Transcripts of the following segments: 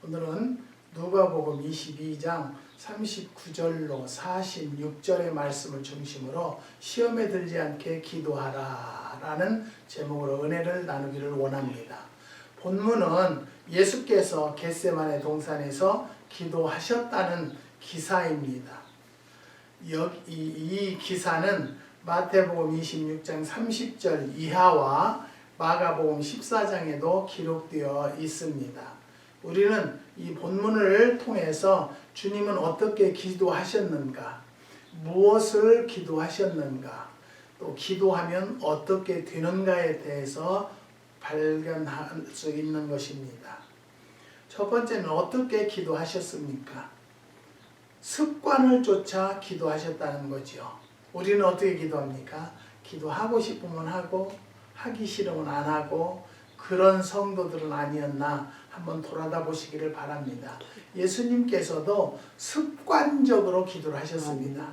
오늘은 누가복음 22장 39절로 46절의 말씀을 중심으로 시험에 들지 않게 기도하라 라는 제목으로 은혜를 나누기를 원합니다. 본문은 예수께서 겟세마네 동산에서 기도하셨다는 기사입니다. 이 기사는 마태복음 26장 30절 이하와 마가복음 14장에도 기록되어 있습니다. 우리는 이 본문을 통해서 주님은 어떻게 기도하셨는가, 무엇을 기도하셨는가, 또 기도하면 어떻게 되는가에 대해서 발견할 수 있는 것입니다. 첫 번째는 어떻게 기도하셨습니까? 습관을 쫓아 기도하셨다는 거죠. 우리는 어떻게 기도합니까? 기도하고 싶으면 하고 하기 싫으면 안 하고 그런 성도들은 아니었나 한번 돌아다 보시기를 바랍니다. 예수님께서도 습관적으로 기도를 하셨습니다.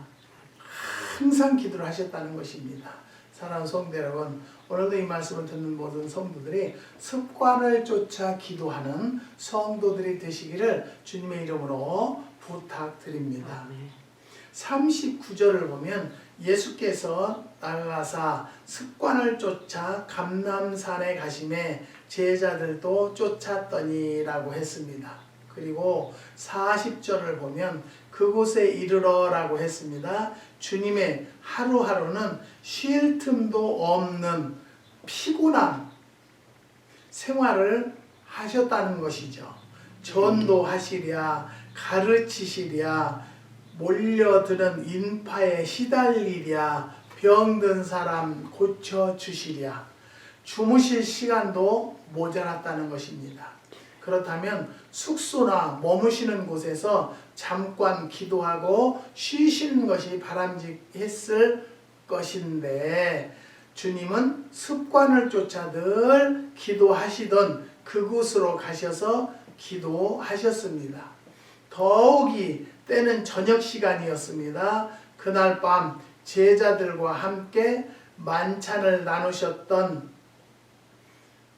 항상 기도를 하셨다는 것입니다. 사랑하는 성도 여러분, 오늘도 이 말씀을 듣는 모든 성도들이 습관을 쫓아 기도하는 성도들이 되시기를 주님의 이름으로 부탁드립니다. 39절을 보면 예수께서 나가사 습관을 쫓아 감람산에 가심에 제자들도 쫓았더니 라고 했습니다. 그리고 40절을 보면 그곳에 이르러 라고 했습니다. 주님의 하루하루는 쉴 틈도 없는 피곤한 생활을 하셨다는 것이죠. 전도하시랴, 가르치시랴, 몰려드는 인파에 시달리랴, 병든 사람 고쳐주시랴. 주무실 시간도 모자랐다는 것입니다. 그렇다면 숙소나 머무시는 곳에서 잠깐 기도하고 쉬시는 것이 바람직했을 것인데 주님은 습관을 쫓아 늘 기도하시던 그곳으로 가셔서 기도하셨습니다. 더욱이 때는 저녁 시간이었습니다. 그날 밤 제자들과 함께 만찬을 나누셨던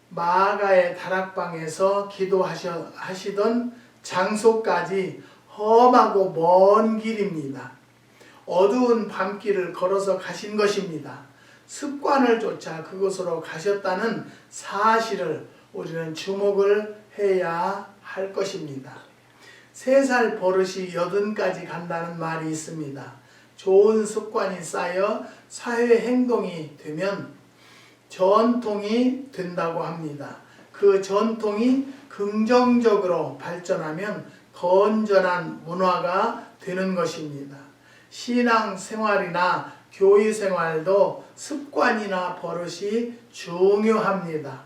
마가의 다락방에서 기도하시던 장소까지 험하고 먼 길입니다. 어두운 밤길을 걸어서 가신 것입니다. 습관을 쫓아 그곳으로 가셨다는 사실을 우리는 주목을 해야 할 것입니다. 3살 버릇이 80까지 간다는 말이 있습니다. 좋은 습관이 쌓여 사회 행동이 되면 전통이 된다고 합니다. 그 전통이 긍정적으로 발전하면 건전한 문화가 되는 것입니다. 신앙생활이나 교회생활도 습관이나 버릇이 중요합니다.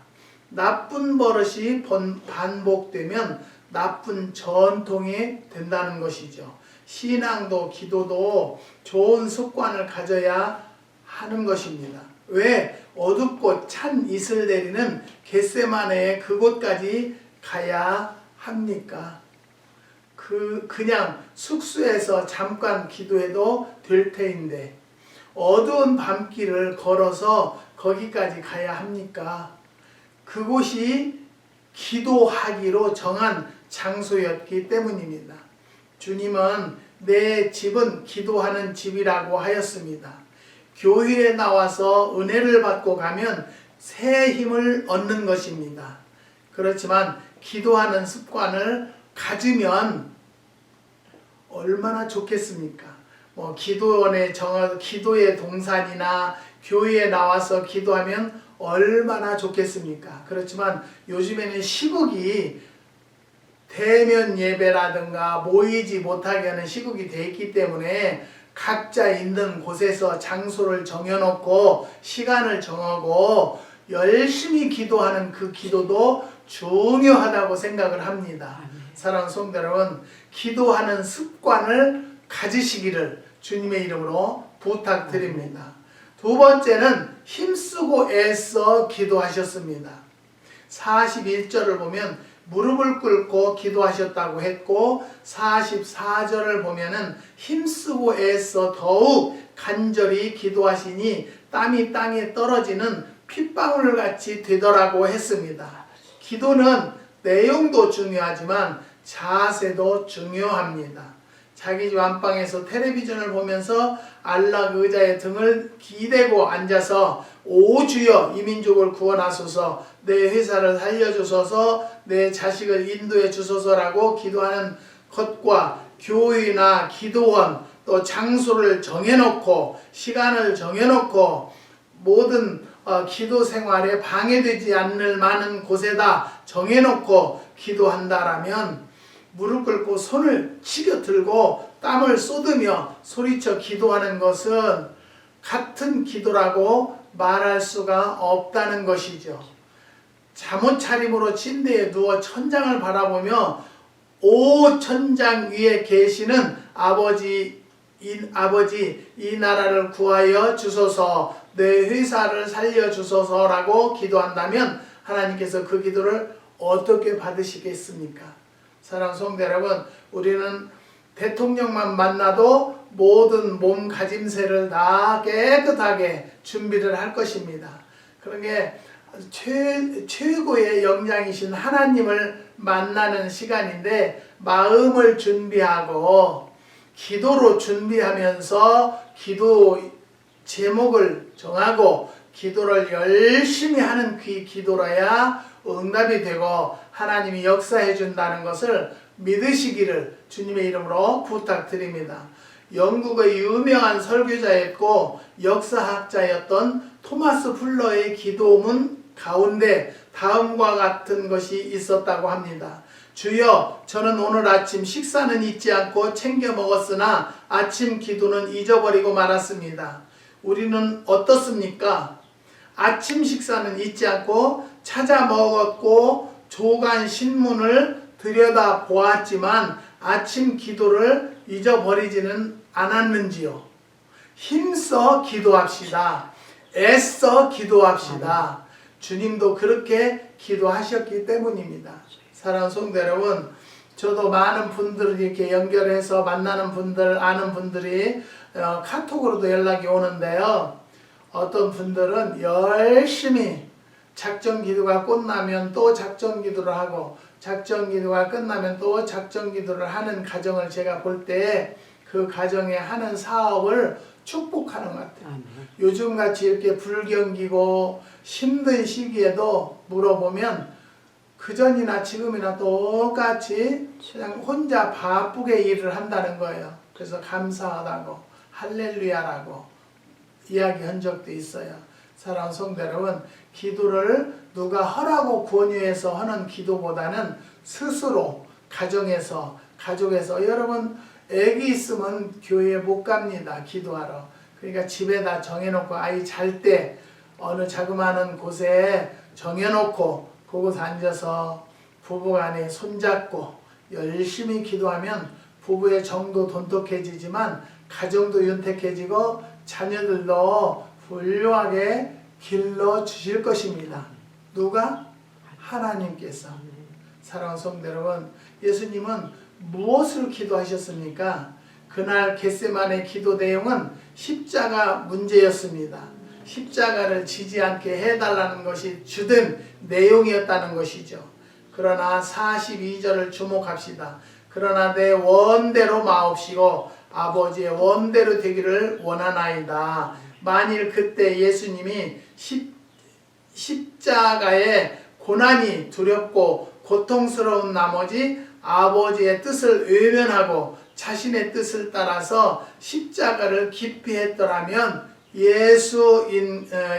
나쁜 버릇이 반복되면 나쁜 전통이 된다는 것이죠. 신앙도 기도도 좋은 습관을 가져야 하는 것입니다. 왜 어둡고 찬 이슬 내리는 겟세마네의 그곳까지 가야 합니까? 그냥 숙소에서 잠깐 기도해도 될 테인데 어두운 밤길을 걸어서 거기까지 가야 합니까? 그곳이 기도하기로 정한 장소였기 때문입니다. 주님은 내 집은 기도하는 집이라고 하였습니다. 교회에 나와서 은혜를 받고 가면 새 힘을 얻는 것입니다. 그렇지만 기도하는 습관을 가지면 얼마나 좋겠습니까? 기도원에 기도의 동산이나 교회에 나와서 기도하면 얼마나 좋겠습니까? 그렇지만 요즘에는 시국이 대면 예배라든가 모이지 못하게 하는 시국이 되어 있기 때문에 각자 있는 곳에서 장소를 정해놓고 시간을 정하고 열심히 기도하는 그 기도도 중요하다고 생각을 합니다. 사랑하는 성도 여러분, 기도하는 습관을 가지시기를 주님의 이름으로 부탁드립니다. 두 번째는 힘쓰고 애써 기도하셨습니다. 41절을 보면 무릎을 꿇고 기도하셨다고 했고 44절을 보면은 힘쓰고 애써 더욱 간절히 기도하시니 땀이 땅에 떨어지는 핏방울 같이 되더라고 했습니다. 기도는 내용도 중요하지만 자세도 중요합니다. 자기 집 안방에서 텔레비전을 보면서 안락 의자에 등을 기대고 앉아서 오 주여 이 민족을 구원하소서, 내 회사를 살려주소서, 내 자식을 인도해 주소서라고 기도하는 것과 교회나 기도원 또 장소를 정해놓고 시간을 정해놓고 모든 기도 생활에 방해되지 않을 만한 곳에다 정해놓고 기도한다라면 무릎 꿇고 손을 치겨 들고 땀을 쏟으며 소리쳐 기도하는 것은 같은 기도라고 말할 수가 없다는 것이죠. 잠옷 차림으로 침대에 누워 천장을 바라보며 오 천장 위에 계시는 아버지 이 나라를 구하여 주소서, 내 회사를 살려 주소서라고 기도한다면 하나님께서 그 기도를 어떻게 받으시겠습니까? 사랑하는 성도 여러분, 우리는 대통령만 만나도 모든 몸가짐새를 다 깨끗하게 준비를 할 것입니다. 그런 게 최고의 영장이신 하나님을 만나는 시간인데 마음을 준비하고 기도로 준비하면서 기도 제목을 정하고 기도를 열심히 하는 그 기도라야 응답이 되고 하나님이 역사해 준다는 것을 믿으시기를 주님의 이름으로 부탁드립니다. 영국의 유명한 설교자였고 역사학자였던 토마스 풀러의 기도문 가운데 다음과 같은 것이 있었다고 합니다. 주여, 저는 오늘 아침 식사는 잊지 않고 챙겨 먹었으나 아침 기도는 잊어버리고 말았습니다. 우리는 어떻습니까? 아침 식사는 잊지 않고 찾아 먹었고 조간 신문을 들여다 보았지만 아침 기도를 잊어버리지는 않았는지요? 힘써 기도합시다. 애써 기도합시다. 주님도 그렇게 기도하셨기 때문입니다. 사랑하는 성도 여러분, 저도 많은 분들을 이렇게 연결해서 만나는 분들, 아는 분들이 카톡으로도 연락이 오는데요. 어떤 분들은 열심히 작전 기도가 끝나면 또 작전 기도를 하고 작전 기도가 끝나면 또 작전 기도를 하는 가정을 제가 볼 때 그 가정에 하는 사업을 축복하는 것 같아요. 요즘같이 이렇게 불경기고 힘든 시기에도 물어보면 그전이나 지금이나 똑같이 그냥 혼자 바쁘게 일을 한다는 거예요. 그래서 감사하다고 할렐루야라고 이야기한 적도 있어요. 사랑하는 성도 여러분, 기도를 누가 하라고 권유해서 하는 기도보다는 스스로 가정에서 가족에서, 여러분 애기 있으면 교회에 못 갑니다. 기도하러. 그러니까 집에다 정해놓고 아이 잘 때 어느 자그마한 곳에 정해놓고 그곳에 앉아서 부부간에 손잡고 열심히 기도하면 부부의 정도 돈독해지지만 가정도 윤택해지고 자녀들도 훌륭하게 길러주실 것입니다. 누가? 하나님께서. 사랑하는 성도 여러분, 예수님은 무엇을 기도하셨습니까? 그날 겟세마네 기도 내용은 십자가 문제였습니다. 십자가를 지지 않게 해달라는 것이 주된 내용이었다는 것이죠. 그러나 42절을 주목합시다. 그러나 내 원대로 마옵시고 아버지의 원대로 되기를 원하나이다. 만일 그때 예수님이 십자가의 고난이 두렵고 고통스러운 나머지 아버지의 뜻을 외면하고 자신의 뜻을 따라서 십자가를 기피했더라면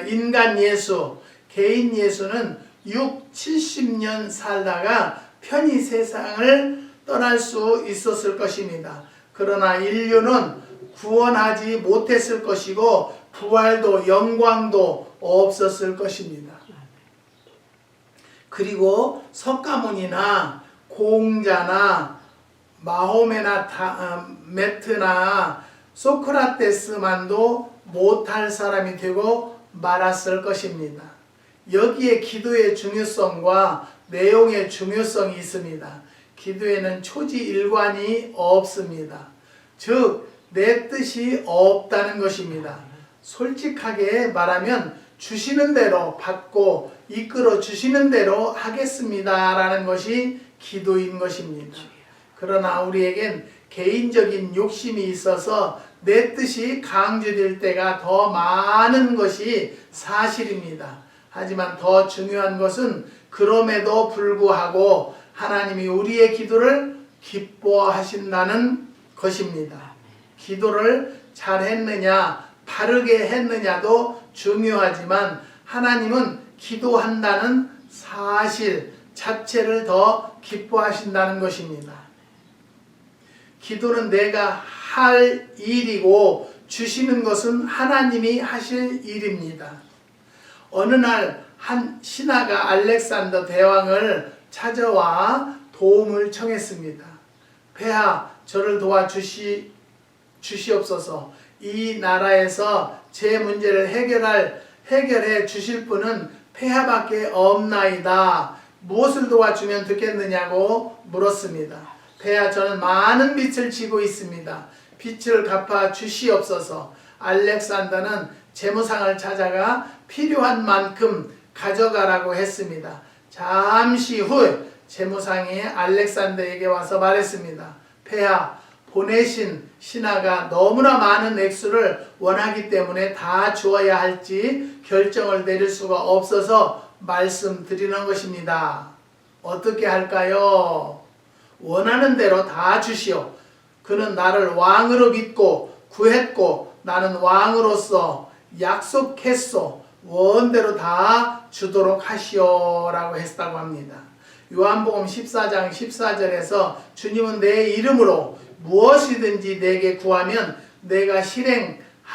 인간 예수, 개인 예수는 70년 살다가 편히 세상을 떠날 수 있었을 것입니다. 그러나 인류는 구원하지 못했을 것이고 부활도 영광도 없었을 것입니다. 그리고 석가모니나 공자나 마호메나 메트나 소크라테스만도 못할 사람이 되고 말았을 것입니다. 여기에 기도의 중요성과 내용의 중요성이 있습니다. 기도에는 초지일관이 없습니다. 즉, 내 뜻이 없다는 것입니다. 솔직하게 말하면 주시는 대로 받고 이끌어 주시는 대로 하겠습니다 라는 것이 기도인 것입니다. 그러나 우리에겐 개인적인 욕심이 있어서 내 뜻이 강조될 때가 더 많은 것이 사실입니다. 하지만 더 중요한 것은 그럼에도 불구하고 하나님이 우리의 기도를 기뻐하신다는 것입니다. 기도를 잘 했느냐, 바르게 했느냐도 중요하지만 하나님은 기도한다는 사실 자체를 더 기뻐하신다는 것입니다. 기도는 내가 할 일이고 주시는 것은 하나님이 하실 일입니다. 어느 날 한 신하가 알렉산더 대왕을 찾아와 도움을 청했습니다. 폐하, 저를 도와주시옵소서. 이 나라에서 제 문제를 해결해 주실 분은 폐하밖에 없나이다. 무엇을 도와주면 듣겠느냐고 물었습니다. 폐하, 저는 많은 빚을 지고 있습니다. 빚을 갚아 주시옵소서. 알렉산더는 제무상을 찾아가 필요한 만큼 가져가라고 했습니다. 잠시 후 제무상이 알렉산더에게 와서 말했습니다. 폐하, 보내신 신하가 너무나 많은 액수를 원하기 때문에 다 주어야 할지 결정을 내릴 수가 없어서 말씀드리는 것입니다. 어떻게 할까요? 원하는 대로 다 주시오. 그는 나를 왕으로 믿고 구했고 나는 왕으로서 약속했소. 원대로 다 주도록 하시오라고 했다고 합니다. 요한복음 14장 14절에서 주님은 내 이름으로 무엇이든지 내게 구하면 내가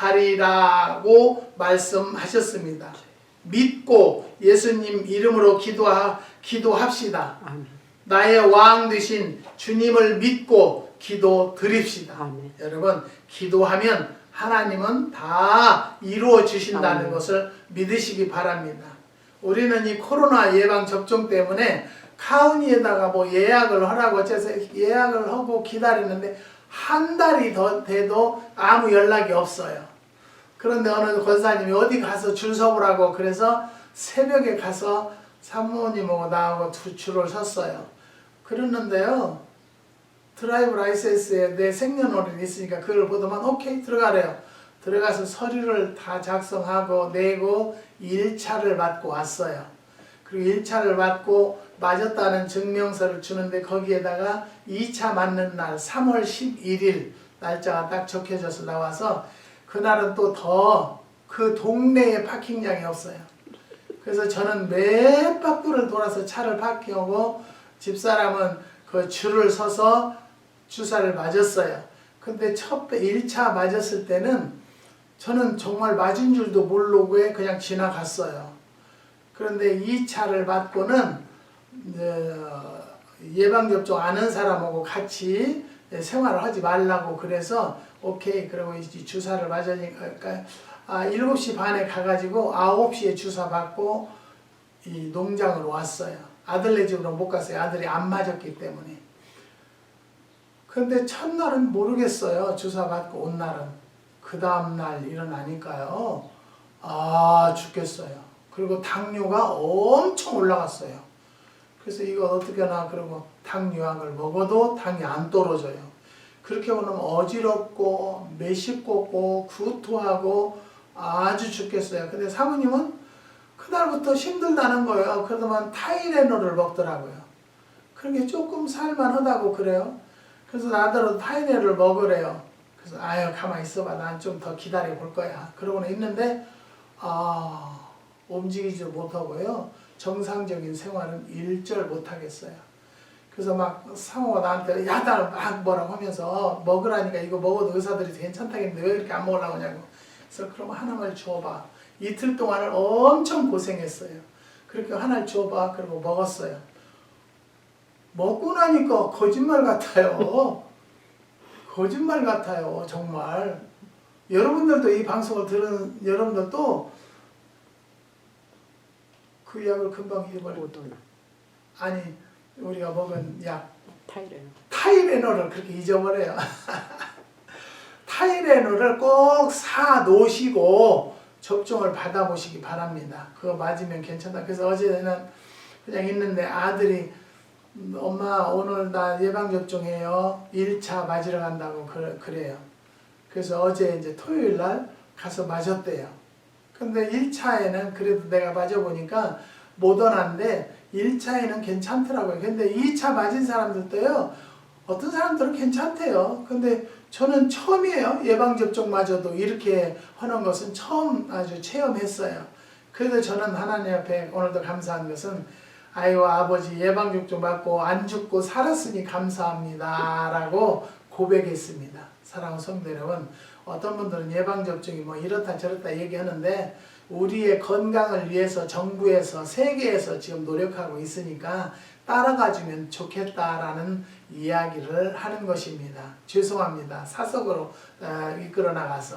실행하리라고 말씀하셨습니다. 믿고 예수님 이름으로 기도합시다. 아멘. 나의 왕 되신 주님을 믿고 기도 드립시다. 아멘. 여러분, 기도하면 하나님은 다 이루어 주신다는 아멘. 것을 믿으시기 바랍니다. 우리는 이 코로나 예방 접종 때문에 카운티에다가 뭐 예약을 하라고 어째서 예약을 하고 기다리는데 한 달이 더 돼도 아무 연락이 없어요. 그런데 어느 권사님이 어디 가서 줄 서보라고 그래서 새벽에 가서 사모님하고 나하고 줄을 섰어요. 그랬는데요, 드라이브 라이센스에 내 생년월일이 있으니까 그걸 보더만 오케이 들어가래요. 들어가서 서류를 다 작성하고 내고 1차를 받고 왔어요. 그리고 1차를 받고 맞았다는 증명서를 주는데 거기에다가 2차 맞는 날 3월 11일 날짜가 딱 적혀져서 나와서 그날은 또 더 그 동네에 파킹장이 없어요. 그래서 저는 몇 바퀴를 돌아서 차를 파킹하고 집사람은 그 줄을 서서 주사를 맞았어요. 근데 1차 맞았을 때는 저는 정말 맞은 줄도 모르고 그냥 지나갔어요. 그런데 2차를 맞고는 예방접종 아는 사람하고 같이 생활을 하지 말라고 그래서 오케이 그러고 이제 주사를 맞으니까 7시 반에 가가지고 9시에 주사 받고 이 농장으로 왔어요. 아들네 집으로 못 갔어요. 아들이 안 맞았기 때문에. 근데 첫날은 모르겠어요. 주사 받고 온 날은. 그 다음날 일어나니까요. 죽겠어요. 그리고 당뇨가 엄청 올라갔어요. 그래서 이거 어떻게 하나 그러고 당뇨약을 먹어도 당이 안 떨어져요. 그렇게 보면 어지럽고 메식고 구토하고 아주 죽겠어요. 근데 사모님은 그날부터 힘들다는 거예요. 그러더만 타이레놀을 먹더라고요. 그게 조금 살만하다고 그래요. 그래서 나더러 타이레놀을 먹으래요. 그래서 가만히 있어봐. 난 좀 더 기다려 볼 거야. 그러고는 있는데 움직이지 못하고요. 정상적인 생활은 일절 못하겠어요. 그래서 막 상호가 나한테 야단 막 뭐라고 하면서 먹으라니까 이거 먹어도 의사들이 괜찮다겠는데 왜 이렇게 안 먹으려고 하냐고. 그래서 그럼 하나만 줘봐. 이틀 동안을 엄청 고생했어요. 그렇게 하나를 줘봐. 그리고 먹었어요. 먹고 나니까 거짓말 같아요. 거짓말 같아요. 정말. 여러분들도 이 방송을 들은 여러분들도 그 약을 금방 잊어버려요. 아니 우리가 먹은 약 타이레놀을 그렇게 잊어버려요. 타이레놀을 꼭 사 놓으시고 접종을 받아보시기 바랍니다. 그거 맞으면 괜찮다. 그래서 어제는 그냥 있는데 아들이 엄마 오늘 나 예방접종해요. 1차 맞으러 간다고 그래요. 그래서 어제 이제 토요일 날 가서 맞았대요. 근데 1차에는 그래도 내가 맞아보니까 모더나인데 1차에는 괜찮더라고요. 근데 2차 맞은 사람들도요, 어떤 사람들은 괜찮대요. 근데 저는 처음이에요. 예방접종 맞아도 이렇게 하는 것은 처음 아주 체험했어요. 그래도 저는 하나님 앞에 오늘도 감사한 것은 아이고 아버지 예방접종 맞고 안 죽고 살았으니 감사합니다 라고 고백했습니다. 사랑하는 성도 여러분, 어떤 분들은 예방접종이 뭐 이렇다 저렇다 얘기하는데 우리의 건강을 위해서 정부에서 세계에서 지금 노력하고 있으니까 따라가주면 좋겠다라는 이야기를 하는 것입니다. 죄송합니다. 사석으로 이끌어 나가서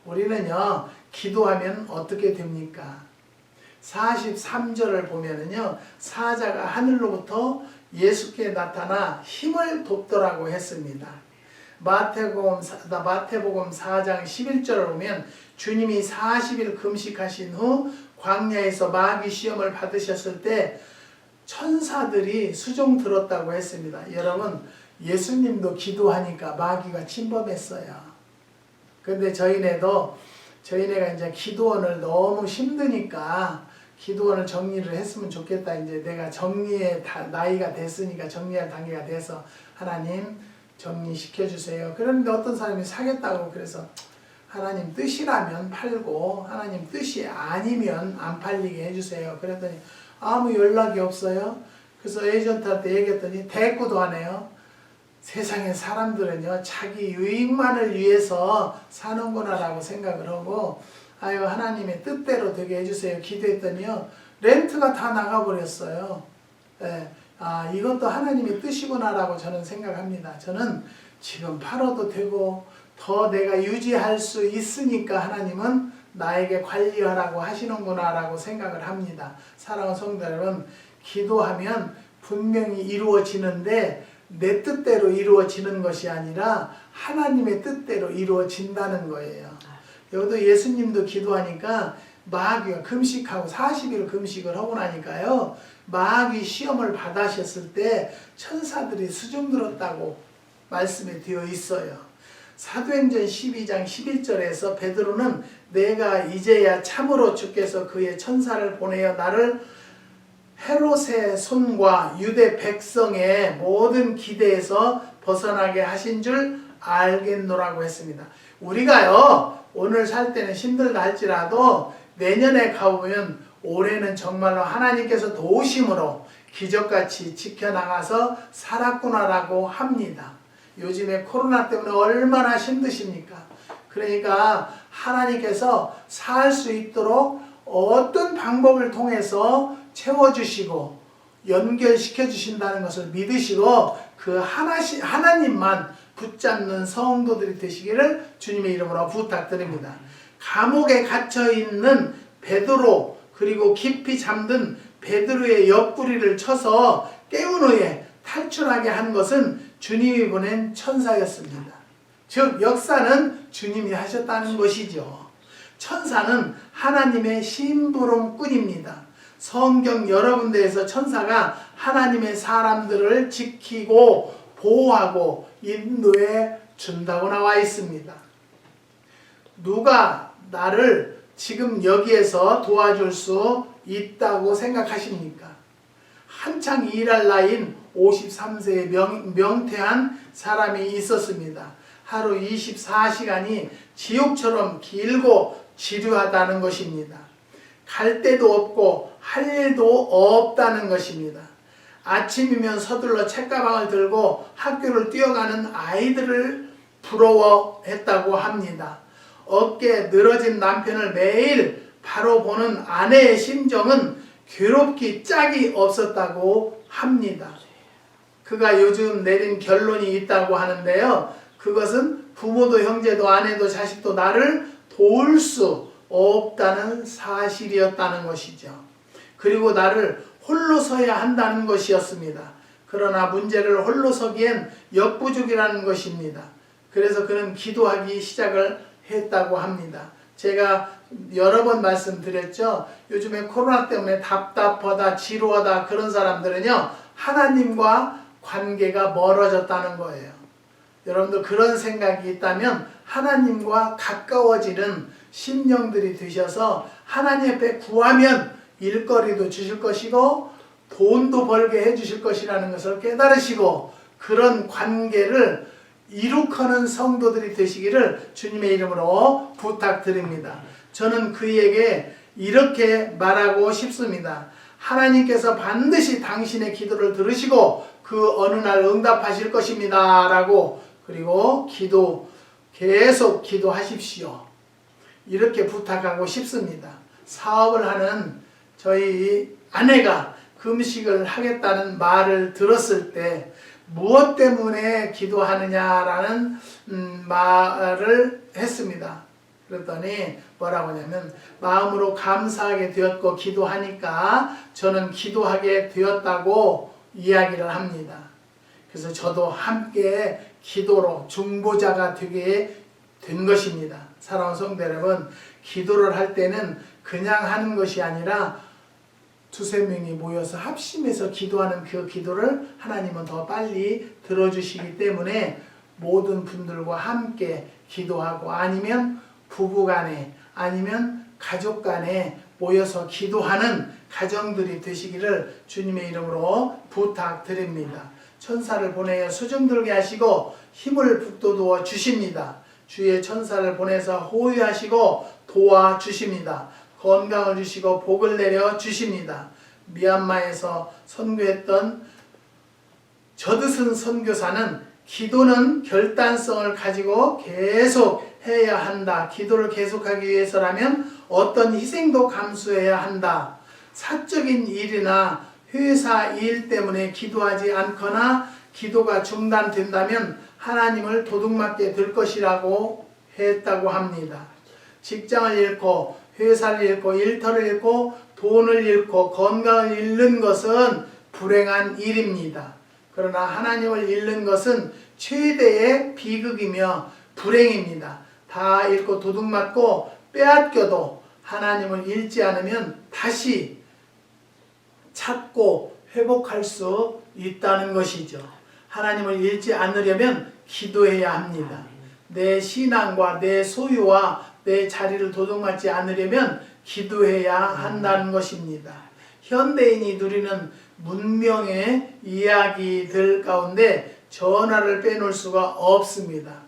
우리는요, 기도하면 어떻게 됩니까? 43절을 보면은요, 사자가 하늘로부터 예수께 나타나 힘을 돕더라고 했습니다. 마태복음 4장 11절을 보면 주님이 40일 금식하신 후 광야에서 마귀 시험을 받으셨을 때 천사들이 수종 들었다고 했습니다. 여러분, 예수님도 기도하니까 마귀가 침범했어요. 근데 저희네가 이제 기도원을 너무 힘드니까 기도원을 정리를 했으면 좋겠다. 이제 내가 정리의 나이가 됐으니까 정리할 단계가 돼서 하나님 정리시켜 주세요. 그런데 어떤 사람이 사겠다고 그래서 하나님 뜻이라면 팔고 하나님 뜻이 아니면 안 팔리게 해주세요. 그랬더니 아무 연락이 없어요. 그래서 에이전트한테 얘기했더니 대꾸도 하네요. 세상의 사람들은요, 자기 유익만을 위해서 사는구나 라고 생각을 하고, 아유 하나님의 뜻대로 되게 해주세요 기도했더니요, 렌트가 다 나가버렸어요. 네. 아, 이것도 하나님의 뜻이구나 라고 저는 생각합니다. 저는 지금 팔아도 되고 더 내가 유지할 수 있으니까 하나님은 나에게 관리하라고 하시는구나 라고 생각을 합니다. 사랑하는 성도 여러분, 기도하면 분명히 이루어지는데 내 뜻대로 이루어지는 것이 아니라 하나님의 뜻대로 이루어진다는 거예요. 여기도 예수님도 기도하니까 마귀가 금식하고 40일 금식을 하고 나니까요, 마귀 시험을 받으셨을 때 천사들이 수종 들었다고 말씀에 되어 있어요. 사도행전 12장 11절에서 베드로는 내가 이제야 참으로 주께서 그의 천사를 보내어 나를 헤롯의 손과 유대 백성의 모든 기대에서 벗어나게 하신 줄 알겠노라고 했습니다. 우리가요, 오늘 살 때는 힘들다 할지라도 내년에 가보면 올해는 정말로 하나님께서 도우심으로 기적같이 지켜나가서 살았구나라고 합니다. 요즘에 코로나 때문에 얼마나 힘드십니까? 그러니까 하나님께서 살 수 있도록 어떤 방법을 통해서 채워주시고 연결시켜 주신다는 것을 믿으시고 그 하나님만 붙잡는 성도들이 되시기를 주님의 이름으로 부탁드립니다. 감옥에 갇혀있는 베드로, 그리고 깊이 잠든 베드로의 옆구리를 쳐서 깨운 후에 탈출하게 한 것은 주님이 보낸 천사였습니다. 즉 역사는 주님이 하셨다는 것이죠. 천사는 하나님의 심부름꾼입니다. 성경 여러 군데에서 천사가 하나님의 사람들을 지키고 보호하고 인도해 준다고 나와 있습니다. 누가 나를 지금 여기에서 도와줄 수 있다고 생각하십니까? 한창 일할 나이인 53세의 명태한 사람이 있었습니다. 하루 24시간이 지옥처럼 길고 지루하다는 것입니다. 갈 데도 없고 할 일도 없다는 것입니다. 아침이면 서둘러 책가방을 들고 학교를 뛰어가는 아이들을 부러워했다고 합니다. 어깨에 늘어진 남편을 매일 바로 보는 아내의 심정은 괴롭기 짝이 없었다고 합니다. 그가 요즘 내린 결론이 있다고 하는데요. 그것은 부모도 형제도 아내도 자식도 나를 도울 수 없다는 사실이었다는 것이죠. 그리고 나를 홀로 서야 한다는 것이었습니다. 그러나 문제를 홀로 서기엔 역부족이라는 것입니다. 그래서 그는 기도하기 시작을 했다고 합니다. 제가 여러 번 말씀드렸죠. 요즘에 코로나 때문에 답답하다, 지루하다 그런 사람들은요, 하나님과 관계가 멀어졌다는 거예요. 여러분들 그런 생각이 있다면 하나님과 가까워지는 심령들이 되셔서 하나님 앞에 구하면 일거리도 주실 것이고 돈도 벌게 해주실 것이라는 것을 깨달으시고 그런 관계를 이룩하는 성도들이 되시기를 주님의 이름으로 부탁드립니다. 저는 그에게 이렇게 말하고 싶습니다. 하나님께서 반드시 당신의 기도를 들으시고 그 어느 날 응답하실 것입니다. 라고 그리고 계속 기도하십시오. 이렇게 부탁하고 싶습니다. 사업을 하는 저희 아내가 금식을 하겠다는 말을 들었을 때 무엇 때문에 기도하느냐라는 말을 했습니다. 그랬더니 뭐라고 하냐면 마음으로 감사하게 되었고 기도하니까 저는 기도하게 되었다고 이야기를 합니다. 그래서 저도 함께 기도로 중보자가 되게 된 것입니다. 사랑하는 성도 여러분, 기도를 할 때는 그냥 하는 것이 아니라 두세 명이 모여서 합심해서 기도하는 그 기도를 하나님은 더 빨리 들어주시기 때문에 모든 분들과 함께 기도하고 아니면 부부간에 아니면 가족간에 모여서 기도하는 가정들이 되시기를 주님의 이름으로 부탁드립니다. 천사를 보내어 수중들게 하시고 힘을 북돋워 주십니다. 주의 천사를 보내서 호위하시고 도와주십니다. 건강을 주시고 복을 내려 주십니다. 미얀마에서 선교했던 저드슨 선교사는 기도는 결단성을 가지고 계속 해야 한다. 기도를 계속하기 위해서라면 어떤 희생도 감수해야 한다. 사적인 일이나 회사 일 때문에 기도하지 않거나 기도가 중단된다면 하나님을 도둑맞게 될 것이라고 했다고 합니다. 직장을 잃고 회사를 잃고 일터를 잃고 돈을 잃고 건강을 잃는 것은 불행한 일입니다. 그러나 하나님을 잃는 것은 최대의 비극이며 불행입니다. 다 잃고 도둑맞고 빼앗겨도 하나님을 잃지 않으면 다시 찾고 회복할 수 있다는 것이죠. 하나님을 잃지 않으려면 기도해야 합니다. 내 신앙과 내 소유와 내 자리를 도둑맞지 않으려면 기도해야 한다는 것입니다. 현대인이 누리는 문명의 이야기들 가운데 전화를 빼놓을 수가 없습니다.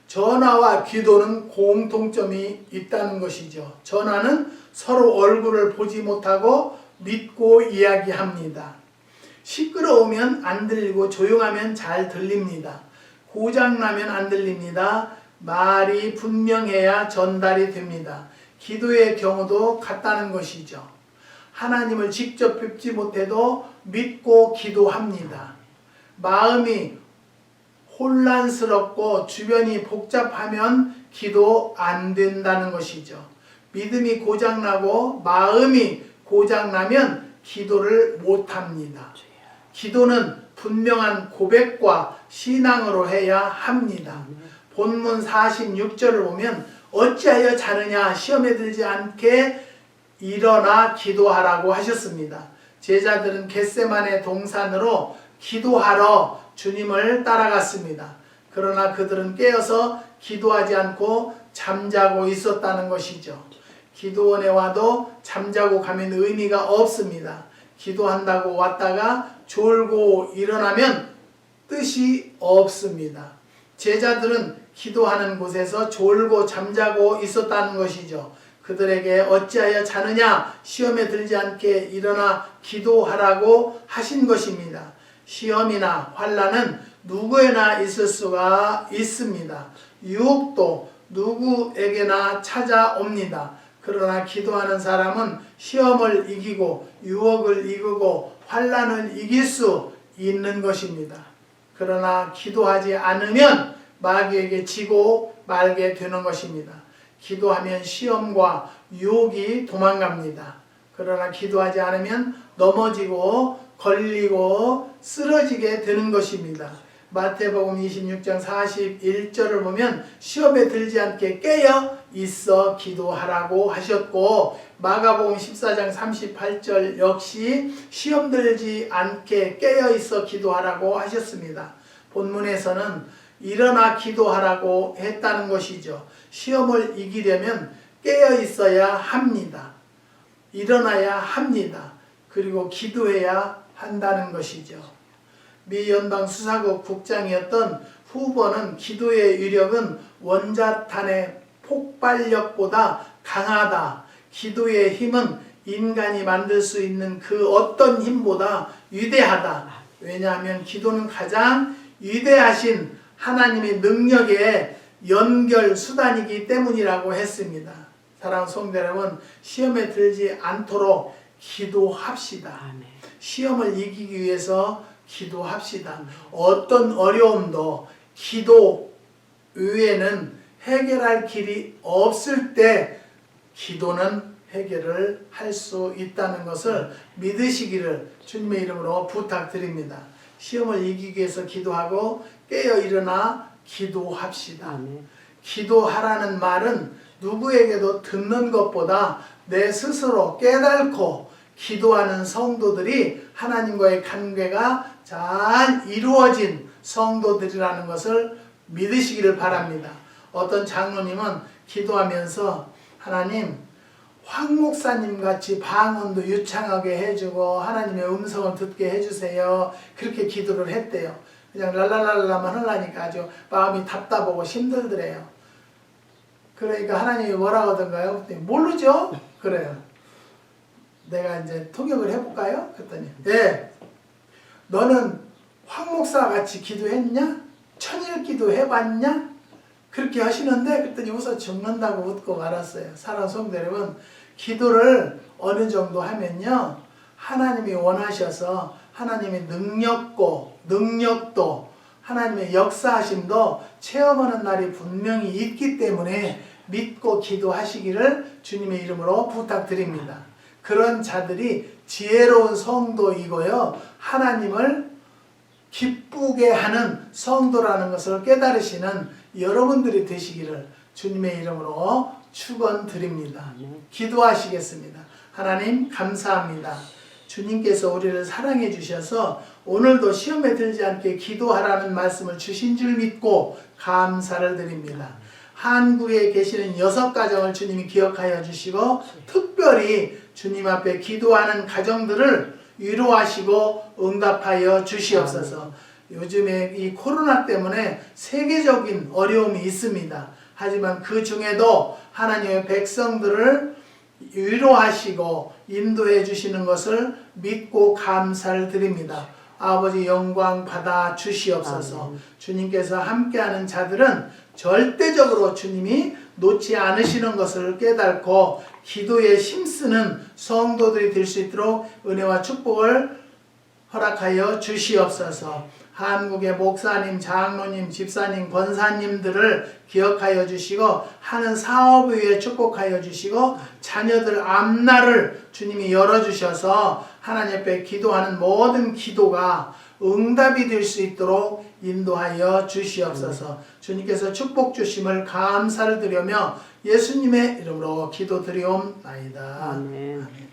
전화와 기도는 공통점이 있다는 것이죠. 전화는 서로 얼굴을 보지 못하고 믿고 이야기합니다. 시끄러우면 안 들리고 조용하면 잘 들립니다. 고장나면 안 들립니다. 말이 분명해야 전달이 됩니다. 기도의 경우도 같다는 것이죠. 하나님을 직접 뵙지 못해도 믿고 기도합니다. 마음이 혼란스럽고 주변이 복잡하면 기도 안 된다는 것이죠. 믿음이 고장나고 마음이 고장나면 기도를 못합니다. 기도는 분명한 고백과 신앙으로 해야 합니다. 본문 46절을 보면 어찌하여 자느냐 시험에 들지 않게 일어나 기도하라고 하셨습니다. 제자들은 겟세마네 동산으로 기도하러 주님을 따라갔습니다. 그러나 그들은 깨어서 기도하지 않고 잠자고 있었다는 것이죠. 기도원에 와도 잠자고 가면 의미가 없습니다. 기도한다고 왔다가 졸고 일어나면 뜻이 없습니다. 제자들은 기도하는 곳에서 졸고 잠자고 있었다는 것이죠. 그들에게 어찌하여 자느냐 시험에 들지 않게 일어나 기도하라고 하신 것입니다. 시험이나 환난은 누구에나 있을 수가 있습니다. 유혹도 누구에게나 찾아옵니다. 그러나 기도하는 사람은 시험을 이기고 유혹을 이기고 환난을 이길 수 있는 것입니다. 그러나 기도하지 않으면 마귀에게 지고 말게 되는 것입니다. 기도하면 시험과 유혹이 도망갑니다. 그러나 기도하지 않으면 넘어지고 걸리고 쓰러지게 되는 것입니다. 마태복음 26장 41절을 보면 시험에 들지 않게 깨어 있어 기도하라고 하셨고, 마가복음 14장 38절 역시 시험 들지 않게 깨어 있어 기도하라고 하셨습니다. 본문에서는 일어나 기도하라고 했다는 것이죠. 시험을 이기려면 깨어 있어야 합니다. 일어나야 합니다. 그리고 기도해야 한다는 것이죠. 미 연방 수사국 국장이었던 후보는 기도의 위력은 원자탄의 폭발력보다 강하다. 기도의 힘은 인간이 만들 수 있는 그 어떤 힘보다 위대하다. 왜냐하면 기도는 가장 위대하신 하나님의 능력의 연결 수단이기 때문이라고 했습니다. 사랑하는 성도 여러분, 시험에 들지 않도록 기도합시다. 시험을 이기기 위해서 기도합시다. 어떤 어려움도 기도 외에는 해결할 길이 없을 때 기도는 해결을 할 수 있다는 것을 믿으시기를 주님의 이름으로 부탁드립니다. 시험을 이기기 위해서 기도하고 깨어 일어나 기도합시다. 기도하라는 말은 누구에게도 듣는 것보다 내 스스로 깨닫고 기도하는 성도들이 하나님과의 관계가 잘 이루어진 성도들이라는 것을 믿으시기를 바랍니다. 어떤 장로님은 기도하면서 하나님, 황 목사님 같이 방언도 유창하게 해주고 하나님의 음성을 듣게 해주세요. 그렇게 기도를 했대요. 그냥 랄랄랄라만 하려니까 아주 마음이 답답하고 힘들더래요. 그러니까 하나님이 뭐라고 하던가요? 그랬더니 모르죠? 그래요. 내가 이제 통역을 해볼까요? 그랬더니 네, 너는 황 목사 같이 기도했냐? 천일 기도 해봤냐? 그렇게 하시는데 그랬더니 웃어 죽는다고 웃고 말았어요. 사랑하는 성도 여러분, 기도를 어느 정도 하면요, 하나님이 원하셔서 하나님의 능력도 하나님의 역사하심도 체험하는 날이 분명히 있기 때문에 믿고 기도하시기를 주님의 이름으로 부탁드립니다. 그런 자들이 지혜로운 성도이고요, 하나님을 기쁘게 하는 성도라는 것을 깨달으시는 여러분들이 되시기를 주님의 이름으로 축원드립니다. 기도하시겠습니다. 하나님 감사합니다. 주님께서 우리를 사랑해 주셔서 오늘도 시험에 들지 않게 기도하라는 말씀을 주신 줄 믿고 감사를 드립니다. 한국에 계시는 6가정을 주님이 기억하여 주시고 특별히 주님 앞에 기도하는 가정들을 위로하시고 응답하여 주시옵소서. 요즘에 이 코로나 때문에 세계적인 어려움이 있습니다. 하지만 그 중에도 하나님의 백성들을 위로하시고 인도해 주시는 것을 믿고 감사를 드립니다. 아버지 영광 받아 주시옵소서. 주님께서 함께하는 자들은 절대적으로 주님이 놓지 않으시는 것을 깨닫고 기도에 힘쓰는 성도들이 될 수 있도록 은혜와 축복을 허락하여 주시옵소서. 한국의 목사님, 장로님, 집사님, 권사님들을 기억하여 주시고 하는 사업 위에 축복하여 주시고 자녀들 앞날을 주님이 열어주셔서 하나님 앞에 기도하는 모든 기도가 응답이 될 수 있도록 인도하여 주시옵소서. 주님께서 축복 주심을 감사를 드리며 예수님의 이름으로 기도드리옵나이다. 아멘. 아멘.